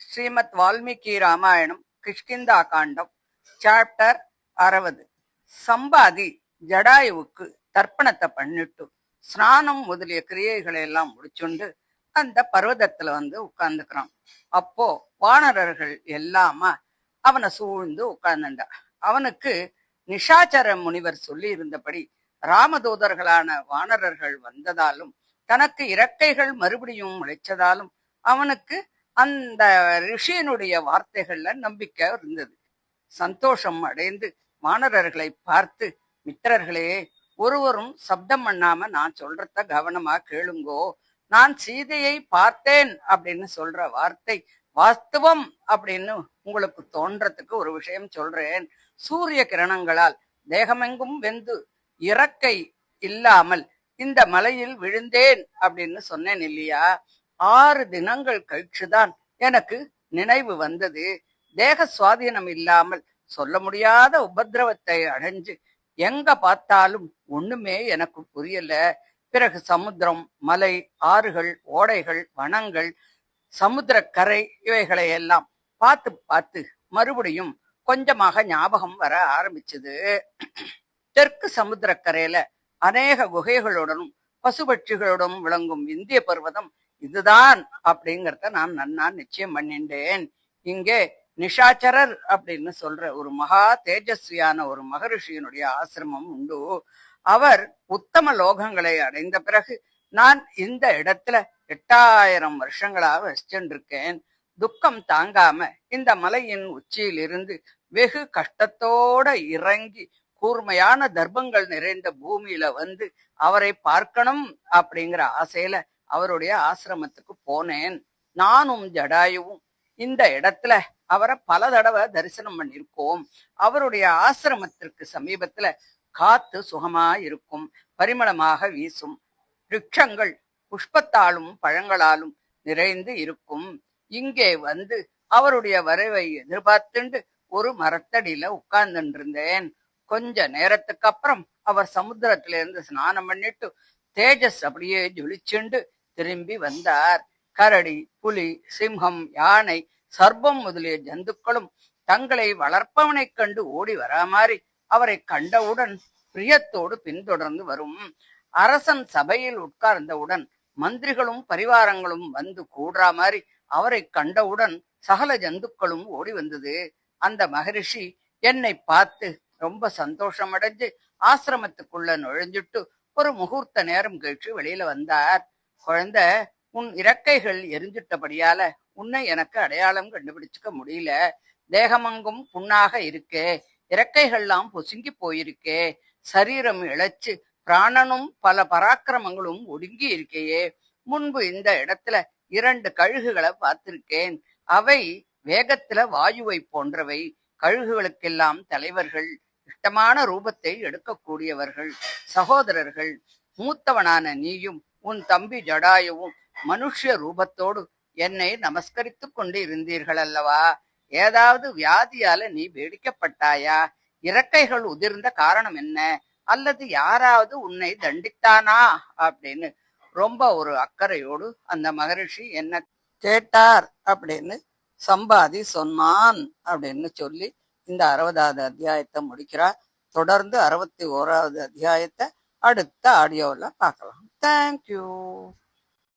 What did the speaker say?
ஸ்ரீமத் வால்மீகி ராமாயணம் கிஷ்கிந்தா காண்டம் chapter 60. சம்பாதி ஜடாயுவுக்கு தர்ப்பணத்தை பண்ணிட்டு ஸ்நானம் முதலிய கிரியைகளை எல்லாம் முடிச்சுண்டு அந்த பர்வதத்துல உட்கார்ந்துக்கிறான். அப்போ வானரர்கள் எல்லாமா அவனை சூழ்ந்து உட்கார்ந்துண்டா. அவனுக்கு நிஷாச்சர முனிவர் சொல்லி இருந்தபடி ராமதூதர்களான வானரர்கள் வந்ததாலும் தனக்கு இறக்கைகள் மறுபடியும் முளைச்சதாலும் அவனுக்கு அந்த ரிஷியனுடைய வார்த்தைகள்ல நம்பிக்கை இருந்தது. சந்தோஷம் அடைந்து வானரர்களை பார்த்து, மித்திரர்களே, ஒருவரும் சப்தம் பண்ணாம நான் சொல்றத கவனமா கேளுங்கோ. நான் சீதையை பார்த்தேன் அப்படின்னு சொல்ற வார்த்தை வாஸ்தவம் அப்படின்னு உங்களுக்கு தோன்றதுக்கு ஒரு விஷயம் சொல்றேன். சூரிய கிரணங்களால் தேகமெங்கும் வெந்து இறக்கை இல்லாமல் இந்த மலையில் விழுந்தேன் அப்படின்னு சொன்னேன் இல்லையா? 6 தினங்கள் கழிச்சுதான் எனக்கு நினைவு வந்தது. தேக சுவாதீனம் இல்லாமல் சொல்ல முடியாத உபதிரவத்தை அடைஞ்சு எங்க பார்த்தாலும் ஒண்ணுமே எனக்கு புரியல. பிறகு சமுத்திரம், மலை, ஆறுகள், ஓடைகள், வனங்கள், சமுத்திரக்கரை இவைகளை எல்லாம் பார்த்து பார்த்து மறுபடியும் கொஞ்சமாக ஞாபகம் வர ஆரம்பிச்சது. தெற்கு சமுத்திரக்கரையில அநேக குகைகளுடனும் பசுபட்சிகளுடனும் விளங்கும் இந்திய பர்வதம் இதுதான் அப்படிங்கிறத நான் நன்னா நிச்சயம் பண்ணிட்டேன். இங்கே நிஷாச்சரர் அப்படின்னு சொல்ற ஒரு மகா தேஜஸ்வியான ஒரு மகரிஷியனுடைய ஆசிரமம் உண்டு. அவர் உத்தம லோகங்களை அடைந்த பிறகு நான் இந்த இடத்துல 8000 வருஷங்களாக வசிச்சுருக்கேன். துக்கம் தாங்காம இந்த மலையின் உச்சியிலிருந்து வெகு கஷ்டத்தோட இறங்கி கூர்மையான தர்ப்பங்கள் நிறைந்த பூமியில அவரை பார்க்கணும் அப்படிங்கிற ஆசையில அவருடைய ஆசிரமத்துக்கு போனேன். நானும் ஜடாயுவும் இந்த இடத்துல அவரை பல தடவை தரிசனம் பண்ணியிருக்கோம். அவருடைய ஆசிரமத்திற்கு சமீபத்துல காத்து சுகமா இருக்கும், பரிமளமாக வீசும். விருட்சங்கள் புஷ்பத்தாலும் பழங்களாலும் நிறைந்து இருக்கும். இங்கே அவருடைய வரவை எதிர்பார்த்துண்டு ஒரு மரத்தடியில உட்கார்ந்துட்டு இருந்தேன். கொஞ்ச நேரத்துக்கு அப்புறம் அவர் சமுத்திரத்திலிருந்து ஸ்நானம் பண்ணிட்டு தேஜஸ் அப்படியே ஜொலிச்சுண்டு திரும்பி வந்தார். கரடி, புலி, சிம்ஹம், யானை, சர்ப்பம் முதலிய ஜந்துக்களும் தங்களை வளர்ப்பவனை கண்டு ஓடி வரா மாதிரி அவரை கண்டவுடன் பிரியத்தோடு பின்தொடர்ந்து வரும். அரசன் சபையில் உட்கார்ந்தவுடன் மந்திரிகளும் பரிவாரங்களும் கூடுறா மாதிரி அவரை கண்டவுடன் சகல ஜந்துக்களும் ஓடி வந்தது. அந்த மகரிஷி என்னை பார்த்து ரொம்ப சந்தோஷம் அடைஞ்சு ஆசிரமத்துக்குள்ள நுழைஞ்சிட்டு ஒரு முகூர்த்த நேரம் கழிச்சு வெளியில வந்தார். குழந்தை, உன் இறக்கைகள் எரிஞ்சிட்டபடியால உன்னை எனக்கு அடையாளம் கண்டுபிடிச்சுக்க முடியல. தேகமங்கும் புண்ணாக இருக்கே, இறக்கைகள்லாம் பொசுங்கி போயிருக்கே, சரீரம் இழைச்சு பிராணனும் பல பராக்கிரமங்களும் ஒடுங்கி இருக்கையே. முன்பு இந்த இடத்துல 2 கழுகுகளை பார்த்திருக்கேன். அவை வேகத்துல வாயுவை போன்றவை. கழுகுகளுக்கெல்லாம் தலைவர்கள், இஷ்டமான ரூபத்தை எடுக்கக்கூடியவர்கள், சகோதரர்கள். மூத்தவனான நீயும் உன் தம்பி ஜடாயுவும் மனுஷ ரூபத்தோடு என்னை நமஸ்கரித்து கொண்டு இருந்தீர்கள் அல்லவா? ஏதாவது வியாதியால நீ வேடிக்கப்பட்டாயா? இறக்கைகள் உதிர்ந்த காரணம் என்ன? அல்லது யாராவது உன்னை தண்டித்தானா அப்படின்னு ரொம்ப ஒரு அக்கறையோடு அந்த மகரிஷி என்ன கேட்டார் அப்படின்னு சம்பாதி சொன்னான் அப்படின்னு சொல்லி இந்த 60வது அத்தியாயத்தை முடிக்கிறார். தொடர்ந்து 61வது அத்தியாயத்தை அடுத்த ஆடியோவில் பார்க்கலாம். தேங்க்யூ.